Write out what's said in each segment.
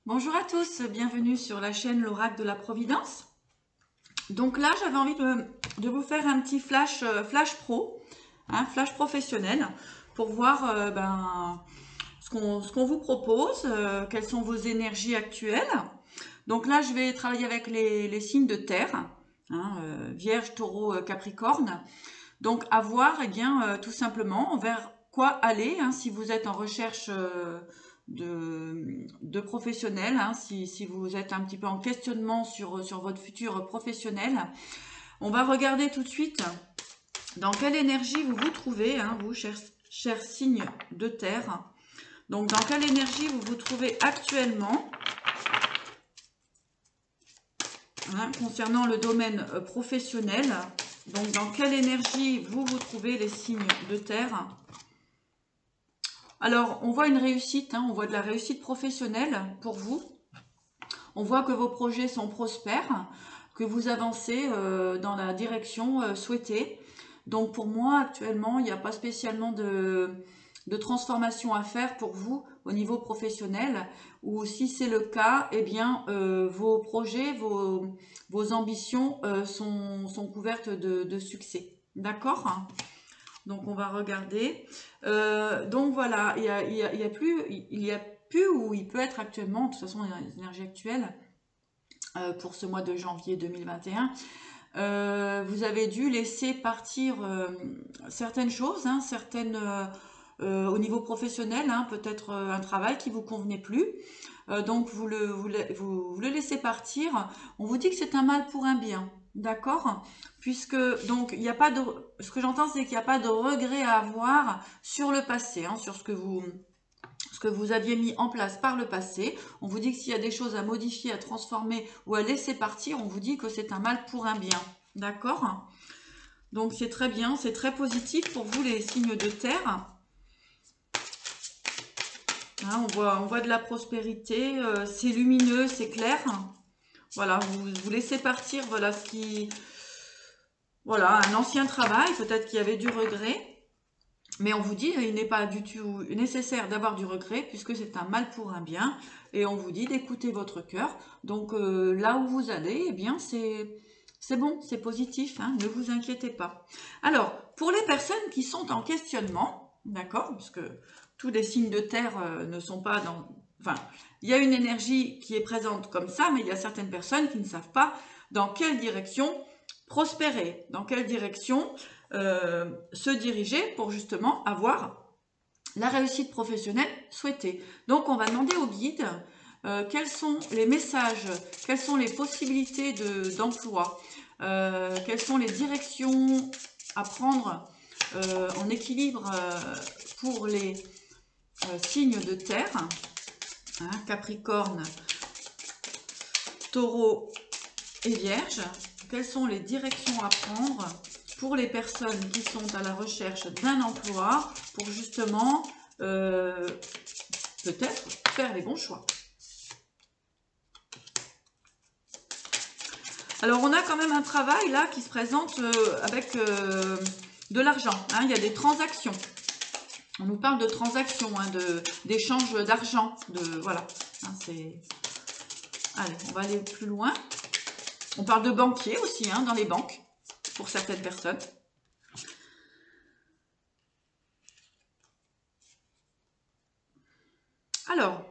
Bonjour à tous, bienvenue sur la chaîne l'Oracle de la Providence. Donc là, j'avais envie de vous faire un petit flash, flash pro, flash professionnel, pour voir ce qu'on vous propose, quelles sont vos énergies actuelles. Donc là, je vais travailler avec les signes de terre, Vierge, Taureau, Capricorne. Donc à voir, tout simplement, vers quoi aller, si vous êtes en recherche de professionnels, si vous êtes un petit peu en questionnement sur votre futur professionnel. On va regarder tout de suite dans quelle énergie vous vous trouvez, vous, chers signes de terre. Donc dans quelle énergie vous vous trouvez actuellement, concernant le domaine professionnel. Donc dans quelle énergie vous vous trouvez, les signes de terre. Alors, on voit une réussite, on voit de la réussite professionnelle pour vous. On voit que vos projets sont prospères, que vous avancez dans la direction souhaitée. Donc pour moi, actuellement, il n'y a pas spécialement de transformation à faire pour vous au niveau professionnel. Ou si c'est le cas, vos projets, vos ambitions sont couvertes de succès. D'accord ? Donc on va regarder. Donc voilà, il y a plus où il peut être actuellement, de toute façon les énergies actuelles, pour ce mois de janvier 2021. Vous avez dû laisser partir certaines choses, au niveau professionnel, peut-être un travail qui vous convenait plus. Donc vous le laissez partir. On vous dit que c'est un mal pour un bien. D'accord? Puisque, donc, il n'y a pas de, ce que j'entends, c'est qu'il n'y a pas de regret à avoir sur le passé, sur ce que vous aviez mis en place par le passé. On vous dit que s'il y a des choses à modifier, à transformer ou à laisser partir, on vous dit que c'est un mal pour un bien. D'accord? Donc, c'est très bien, c'est très positif pour vous, les signes de terre. On voit de la prospérité, c'est lumineux, c'est clair. Voilà, vous laissez partir, voilà un ancien travail, peut-être qu'il y avait du regret, mais on vous dit il n'est pas du tout nécessaire d'avoir du regret puisque c'est un mal pour un bien, et on vous dit d'écouter votre cœur. Donc là où vous allez, c'est bon, c'est positif, ne vous inquiétez pas. Alors, pour les personnes qui sont en questionnement, d'accord, parce que tous les signes de terre ne sont pas dans... Enfin, il y a une énergie qui est présente comme ça, mais il y a certaines personnes qui ne savent pas dans quelle direction prospérer, dans quelle direction se diriger pour justement avoir la réussite professionnelle souhaitée. Donc, on va demander au guide quels sont les messages, quelles sont les possibilités d'emploi, quelles sont les directions à prendre en équilibre pour les signes de terre, Capricorne, Taureau et Vierge. Quelles sont les directions à prendre pour les personnes qui sont à la recherche d'un emploi pour justement peut-être faire les bons choix. Alors on a quand même un travail là qui se présente avec de l'argent, il y a des transactions. On nous parle de transactions, d'échange d'argent, voilà. Allez, on va aller plus loin. On parle de banquiers aussi, dans les banques, pour certaines personnes. Alors,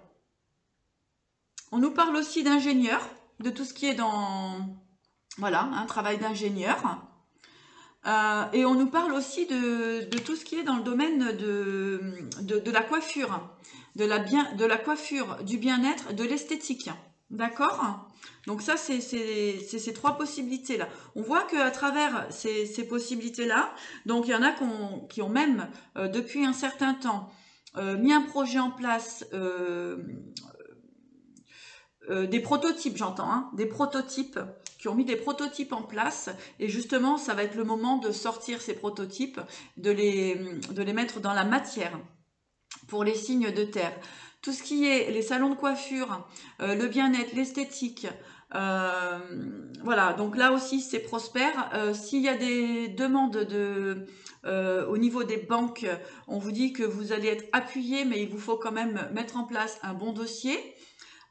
on nous parle aussi d'ingénieurs, de tout ce qui est dans, voilà, un travail d'ingénieur. Et on nous parle aussi de tout ce qui est dans le domaine de la coiffure, de la coiffure, du bien-être, de l'esthétique. D'accord? Donc ça, c'est ces trois possibilités-là. On voit qu'à travers ces possibilités-là, donc il y en a qui ont même, depuis un certain temps, mis un projet en place, des prototypes, j'entends, des prototypes, qui ont mis des prototypes en place, et justement, ça va être le moment de sortir ces prototypes, de les mettre dans la matière pour les signes de terre. Tout ce qui est les salons de coiffure, le bien-être, l'esthétique, voilà, donc là aussi c'est prospère. S'il y a des demandes au niveau des banques, on vous dit que vous allez être appuyé, mais il vous faut quand même mettre en place un bon dossier.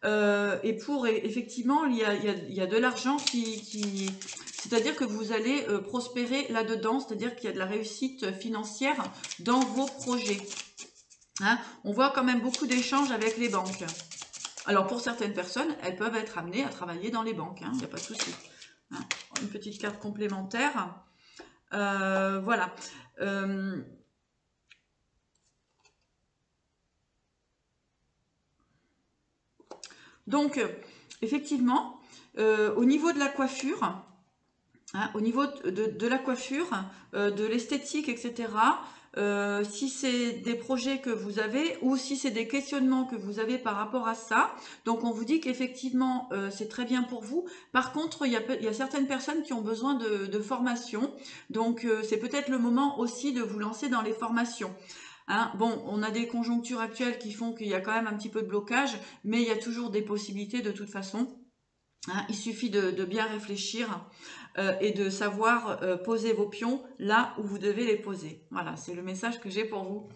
et pour effectivement, il y a de l'argent c'est-à-dire que vous allez prospérer là-dedans, c'est-à-dire qu'il y a de la réussite financière dans vos projets. Hein, on voit quand même beaucoup d'échanges avec les banques. Alors pour certaines personnes, elles peuvent être amenées à travailler dans les banques, il n'y a pas de souci. Hein, une petite carte complémentaire. Voilà. Donc, effectivement, au niveau de la coiffure, hein, au niveau de la coiffure, de l'esthétique, etc., si c'est des projets que vous avez ou si c'est des questionnements que vous avez par rapport à ça, donc on vous dit qu'effectivement c'est très bien pour vous. Par contre, il y a certaines personnes qui ont besoin de formation, donc c'est peut-être le moment aussi de vous lancer dans les formations. Hein, bon, on a des conjonctures actuelles qui font qu'il y a quand même un petit peu de blocage, mais il y a toujours des possibilités de toute façon. Hein, il suffit de bien réfléchir et de savoir poser vos pions là où vous devez les poser. Voilà, c'est le message que j'ai pour vous,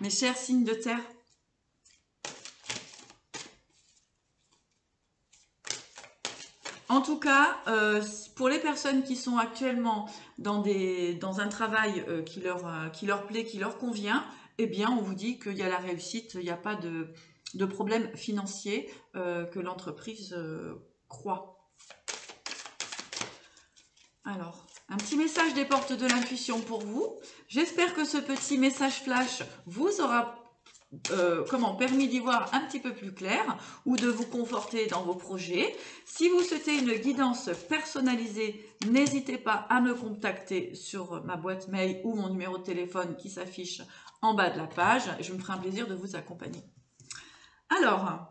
mes chers signes de terre. En tout cas, pour les personnes qui sont actuellement dans un travail qui leur plaît, qui leur convient, eh bien, on vous dit qu'il y a la réussite, il n'y a pas de problème financier, que l'entreprise croit. Alors, un petit message des portes de l'intuition pour vous. J'espère que ce petit message flash vous aura permis d'y voir un petit peu plus clair ou de vous conforter dans vos projets. Si vous souhaitez une guidance personnalisée, n'hésitez pas à me contacter sur ma boîte mail ou mon numéro de téléphone qui s'affiche en bas de la page. Je me ferai un plaisir de vous accompagner. Alors,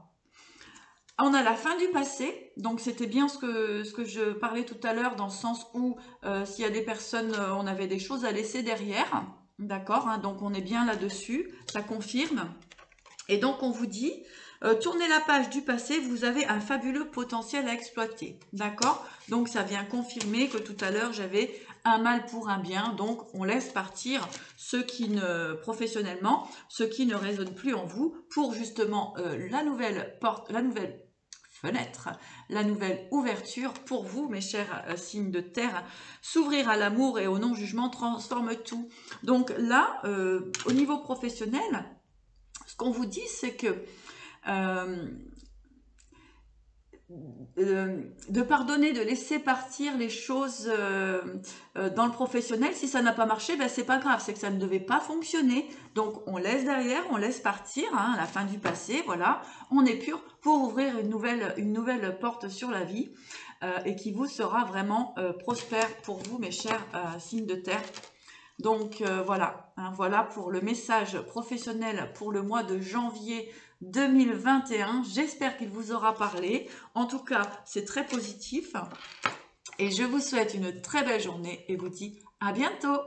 on a la fin du passé, donc c'était bien ce que je parlais tout à l'heure, dans le sens où s'il y a des personnes, on avait des choses à laisser derrière, d'accord, hein, donc on est bien là-dessus, ça confirme. Et donc on vous dit, tournez la page du passé, vous avez un fabuleux potentiel à exploiter, d'accord. Donc ça vient confirmer que tout à l'heure j'avais un mal pour un bien, donc on laisse partir professionnellement, ce qui ne résonne plus en vous, pour justement la nouvelle porte, la nouvelle fenêtre, la nouvelle ouverture pour vous, mes chers signes de terre. S'ouvrir à l'amour et au non-jugement transforme tout. Donc là, au niveau professionnel, ce qu'on vous dit, c'est que de pardonner, de laisser partir les choses dans le professionnel. Si ça n'a pas marché, ben c'est pas grave, c'est que ça ne devait pas fonctionner. Donc on laisse derrière, on laisse partir, hein, la fin du passé, voilà. On est pur pour ouvrir une nouvelle porte sur la vie et qui vous sera vraiment prospère pour vous, mes chers signes de terre. Donc voilà, hein, voilà pour le message professionnel pour le mois de janvier 2021. J'espère qu'il vous aura parlé. En tout cas, c'est très positif. Et je vous souhaite une très belle journée et vous dis à bientôt.